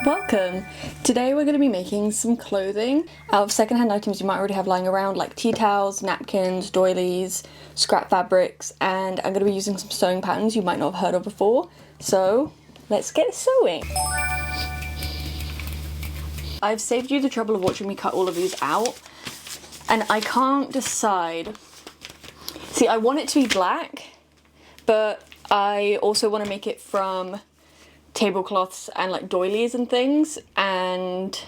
Welcome! Today we're going to be making some clothing out of secondhand items you might already have lying around, like tea towels, napkins, doilies, scrap fabrics, and I'm going to be using some sewing patterns you might not have heard of before. So let's get sewing! I've saved you the trouble of watching me cut all of these out, and I can't decide. See, I want it to be black, but I also want to make it from tablecloths and like doilies and things, and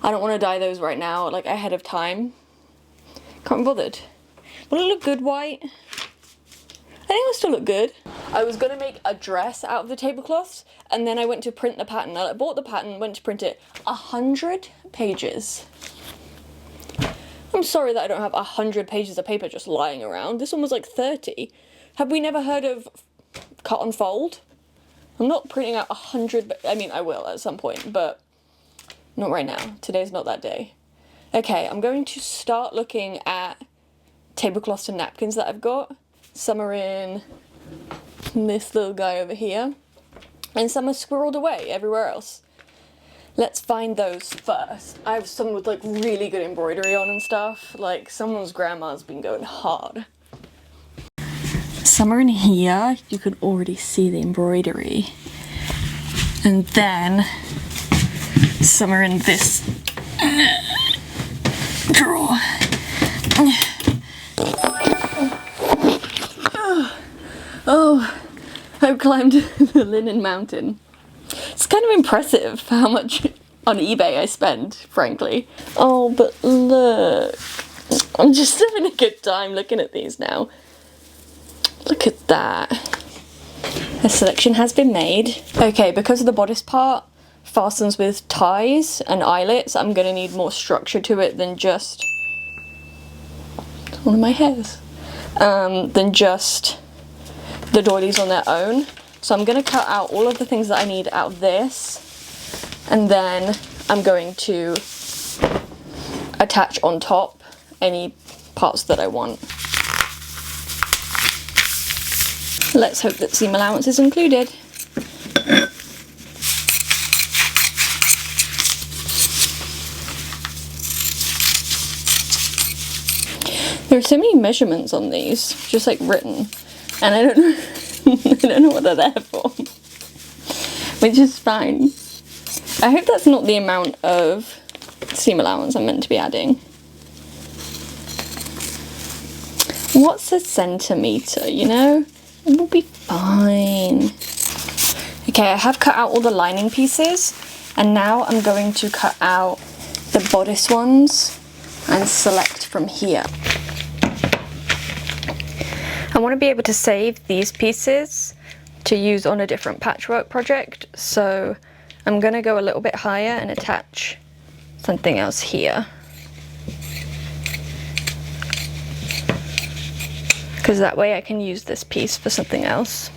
I don't want to dye those right now, like ahead of time. Can't be bothered. Will it look good white? I think it'll still look good. I was gonna make a dress out of the tablecloths, and then I went to print the pattern. I bought the pattern, went to print it. 100 pages. I'm sorry that I don't have 100 pages of paper just lying around. This one was like 30. Have we never heard of cut and fold? I'm not printing out 100, I mean I will at some point, but not right now. Today's not that day. Okay, I'm going to start looking at tablecloths and napkins that I've got. Some are in this little guy over here, and some are squirreled away everywhere else. Let's find those first. I have some with like really good embroidery on and stuff, like someone's grandma's been going hard. Some are in here, you can already see the embroidery. And then some are in this drawer. Oh, I've climbed the linen mountain. It's kind of impressive how much on eBay I spend, frankly. Oh, but look. I'm just having a good time looking at these now. Look at that. A selection has been made. Okay, because of the bodice part fastens with ties and eyelets, I'm gonna need more structure to it than just one of my hairs. Than just the doilies on their own. So I'm gonna cut out all of the things that I need out of this, and then I'm going to attach on top any parts that I want. Let's hope that seam allowance is included. There are so many measurements on these, just like written, and I don't know, I don't know what they're there for, which is fine. I hope that's not the amount of seam allowance I'm meant to be adding. What's a centimetre, you know? It will be fine. Okay, I have cut out all the lining pieces, and now I'm going to cut out the bodice ones and select from here. I want to be able to save these pieces to use on a different patchwork project, so I'm going to go a little bit higher and attach something else here. Because that way I can use this piece for something else.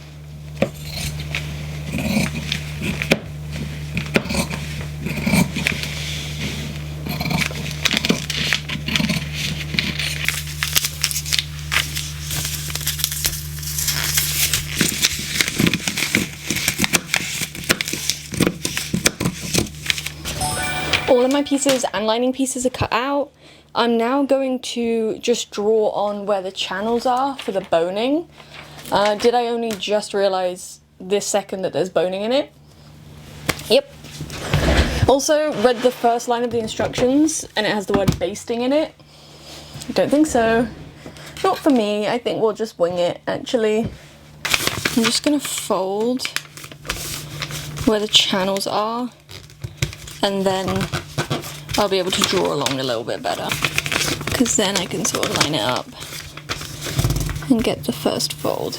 All of my pieces and lining pieces are cut out. I'm now going to just draw on where the channels are for the boning. Did I only just realise this second that there's boning in it? Yep. Also read the first line of the instructions and it has the word basting in it. Don't think so. Not for me, I think we'll just wing it actually. I'm just gonna fold where the channels are, and then I'll be able to draw along a little bit better, because then I can sort of line it up and get the first fold.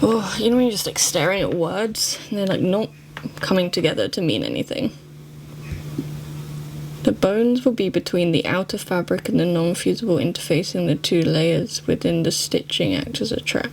Oh, you know when you're just like staring at words and they're like not coming together to mean anything. The bones will be between the outer fabric and the non-fusible interfacing the two layers within the stitching act as a track.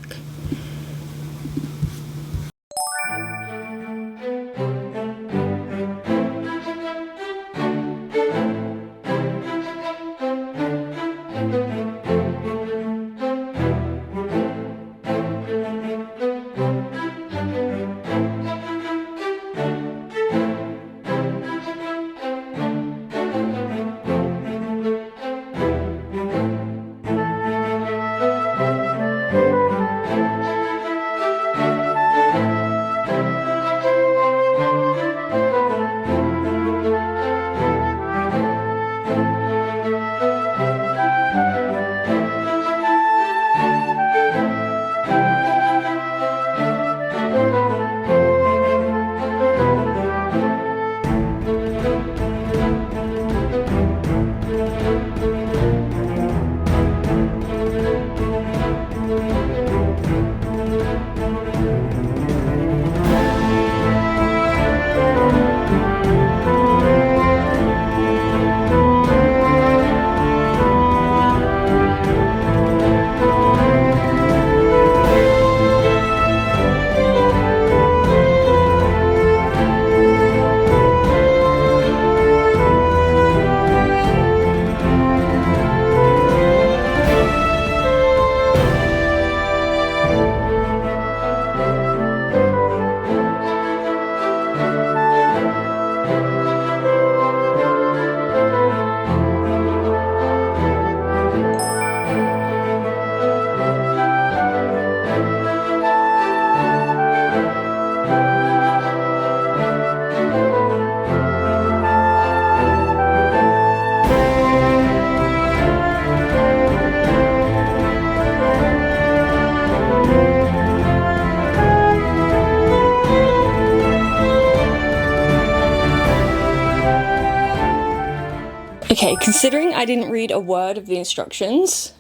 Okay, considering I didn't read a word of the instructions,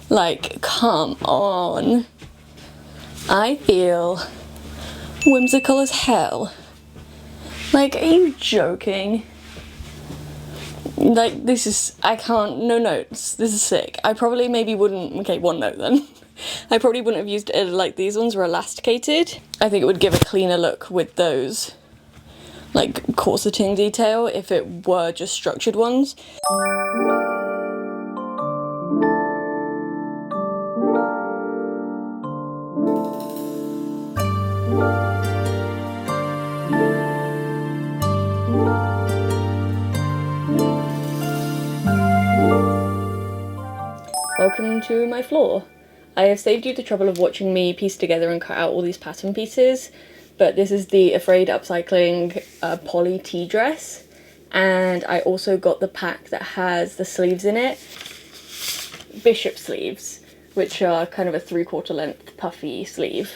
like, come on. I feel whimsical as hell. Like, are you joking? Like, this is, I can't, no notes. This is sick. I probably maybe wouldn't, okay, one note then. I probably wouldn't have used it like these ones were elasticated. I think it would give a cleaner look with those, like, corseting detail if it were just structured ones. Welcome to my floor. I have saved you the trouble of watching me piece together and cut out all these pattern pieces, but this is the Afraid Upcycling poly tea dress, and I also got the pack that has the sleeves in it, bishop sleeves, which are kind of a 3/4 length puffy sleeve.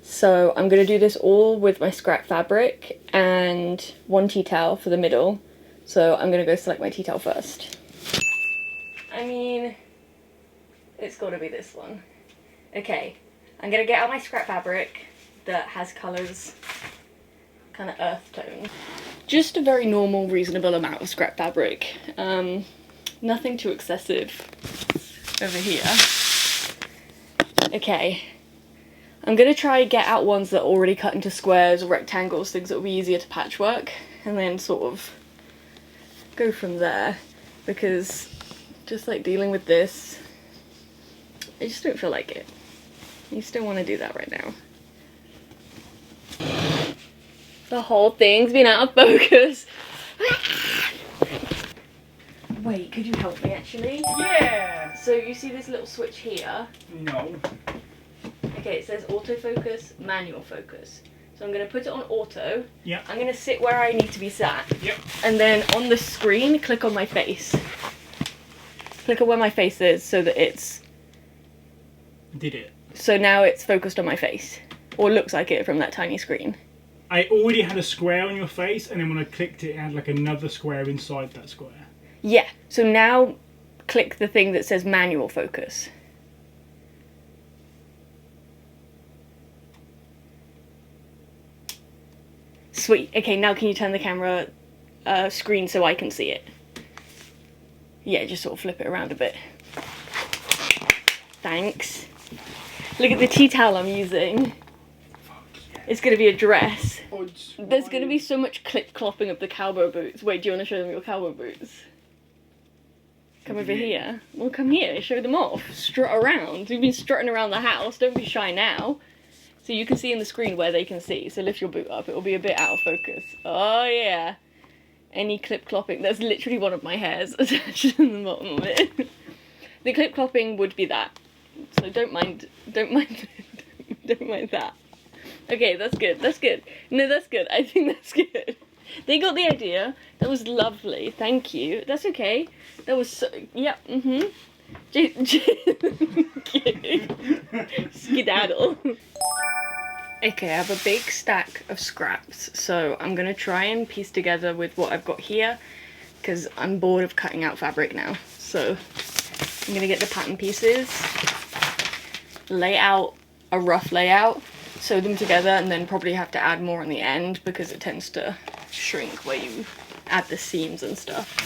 So I'm going to do this all with my scrap fabric and one tea towel for the middle, so I'm going to go select my tea towel first. I mean, it's got to be this one. Okay, I'm going to get out my scrap fabric that has colours, kind of earth tone. Just a very normal, reasonable amount of scrap fabric. Nothing too excessive over here. Okay, I'm going to try get out ones that are already cut into squares or rectangles, things that will be easier to patchwork, and then sort of go from there, because just like dealing with this, I just don't feel like it. I just don't want to do that right now. The whole thing's been out of focus. Wait, could you help me actually? Yeah! So you see this little switch here? No. Okay, it says autofocus, manual focus. So I'm going to put it on auto. Yeah. I'm going to sit where I need to be sat. Yep. And then on the screen, click on my face. Click on where my face is so that it's... Did it? So now it's focused on my face. Or looks like it from that tiny screen. I already had a square on your face, and then when I clicked it, it had like another square inside that square. Yeah, so now click the thing that says manual focus. Sweet. Okay, now can you turn the camera screen so I can see it? Yeah, just sort of flip it around a bit. Thanks. Look at the tea towel I'm using. It's going to be a dress. There's going to be so much clip-clopping of the cowboy boots. Wait, do you want to show them your cowboy boots? Come over here. Well, come here. Show them off. Strut around. You've been strutting around the house. Don't be shy now. So you can see in the screen where they can see. So lift your boot up. It will be a bit out of focus. Oh, yeah. Any clip-clopping. That's literally one of my hairs attached to the bottom of it. The clip-clopping would be that. So don't mind that. Okay, that's good, that's good. No, that's good, I think that's good. They got the idea. That was lovely, thank you. That's okay. That was so, yeah, Skedaddle. Okay, I have a big stack of scraps, so I'm gonna try and piece together with what I've got here, because I'm bored of cutting out fabric now. So I'm gonna get the pattern pieces, lay out a rough layout, sew them together, and then probably have to add more on the end because it tends to shrink where you add the seams and stuff.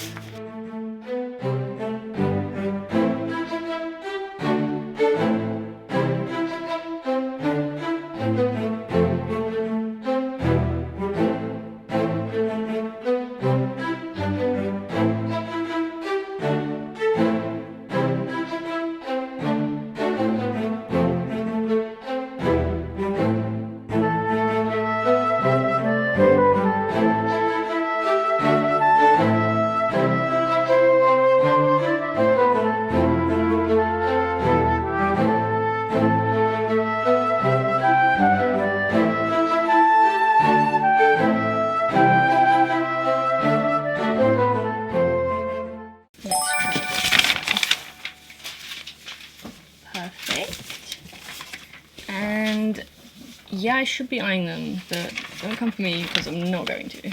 Yeah, I should be eyeing them, but don't come for me because I'm not going to.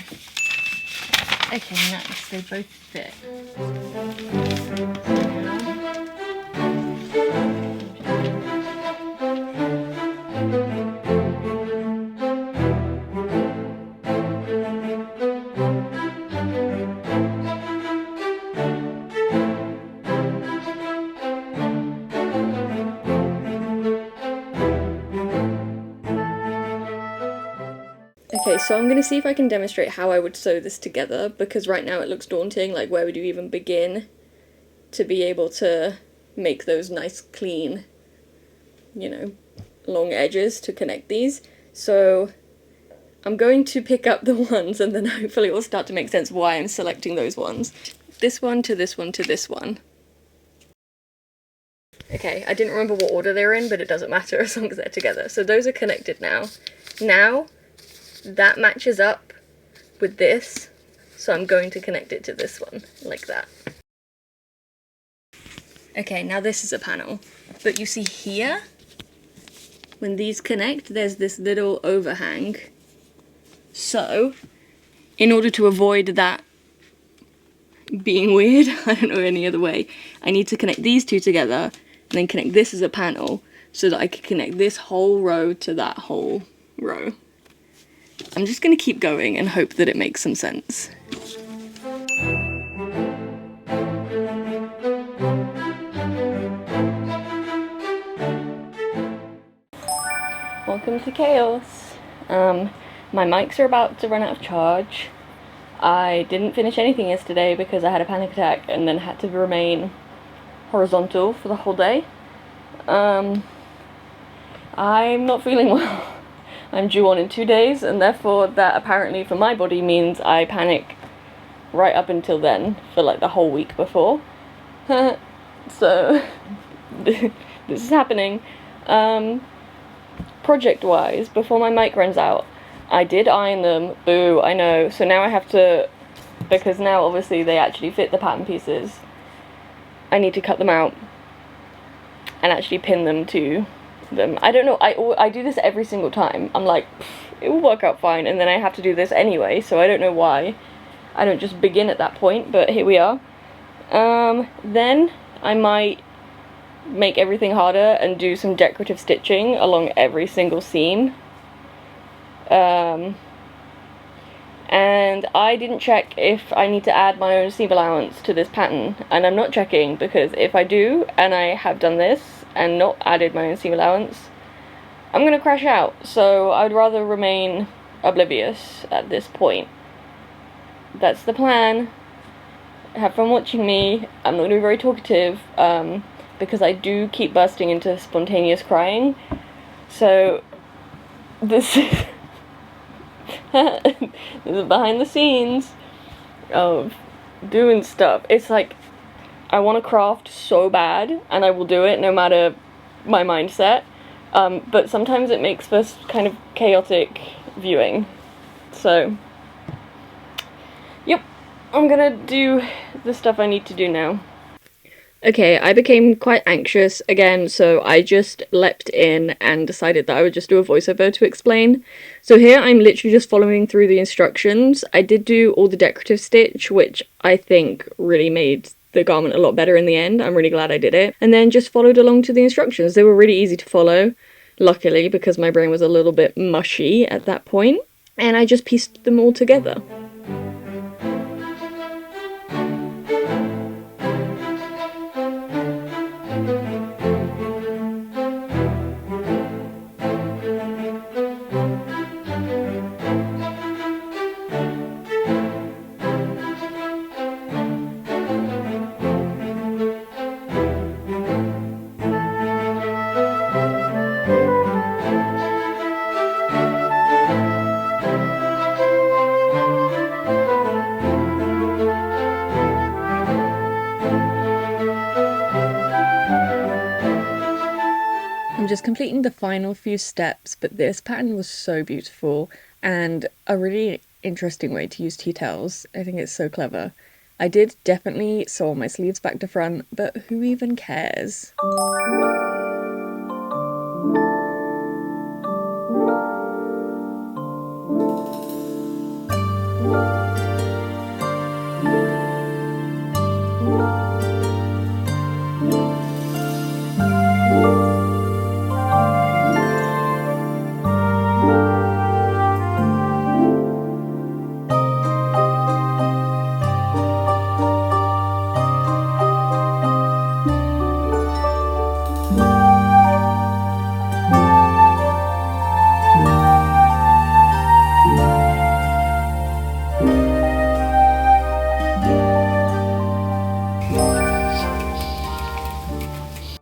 Okay, nice. They both fit. Okay, so I'm going to see if I can demonstrate how I would sew this together, because right now it looks daunting, like where would you even begin to be able to make those nice clean, you know, long edges to connect these. So I'm going to pick up the ones and then hopefully it will start to make sense why I'm selecting those ones. This one to this one to this one. Okay, I didn't remember what order they're in, but it doesn't matter as long as they're together. So those are connected now. Now, that matches up with this, so I'm going to connect it to this one, like that. Okay, now this is a panel, but you see here, when these connect, there's this little overhang. So, in order to avoid that being weird, I don't know any other way, I need to connect these two together, and then connect this as a panel, so that I can connect this whole row to that whole row. I'm just going to keep going and hope that it makes some sense. Welcome to chaos. My mics are about to run out of charge. I didn't finish anything yesterday because I had a panic attack and then had to remain horizontal for the whole day. I'm not feeling well. I'm due on in 2 days, and therefore that apparently for my body means I panic right up until then for like the whole week before. So this is happening. Project wise, before my mic runs out, I did iron them. Boo, I know. So now I have to, because now obviously they actually fit the pattern pieces, I need to cut them out and actually pin them to them. I don't know, I do this every single time. I'm like, it will work out fine, and then I have to do this anyway, so I don't know why I don't just begin at that point, but here we are. Then I might make everything harder and do some decorative stitching along every single seam. And I didn't check if I need to add my own seam allowance to this pattern, and I'm not checking, because if I do, and I have done this and not added my own seam allowance, I'm gonna crash out, so I'd rather remain oblivious at this point. That's the plan. Have fun watching me. I'm not gonna be very talkative, because I do keep bursting into spontaneous crying, so this is this is behind the scenes of doing stuff. It's like, I want to craft so bad, and I will do it no matter my mindset, but sometimes it makes for kind of chaotic viewing. So, yep, I'm gonna do the stuff I need to do now. Okay, I became quite anxious again, so I just leapt in and decided that I would just do a voiceover to explain. So here I'm literally just following through the instructions. I did do all the decorative stitch, which I think really made the garment a lot better in the end. I'm really glad I did it. And then just followed along to the instructions. They were really easy to follow, luckily, because my brain was a little bit mushy at that point. And I just pieced them all together. I'm just completing the final few steps, but this pattern was so beautiful and a really interesting way to use tea towels. I think it's so clever. I did definitely sew my sleeves back to front, but who even cares?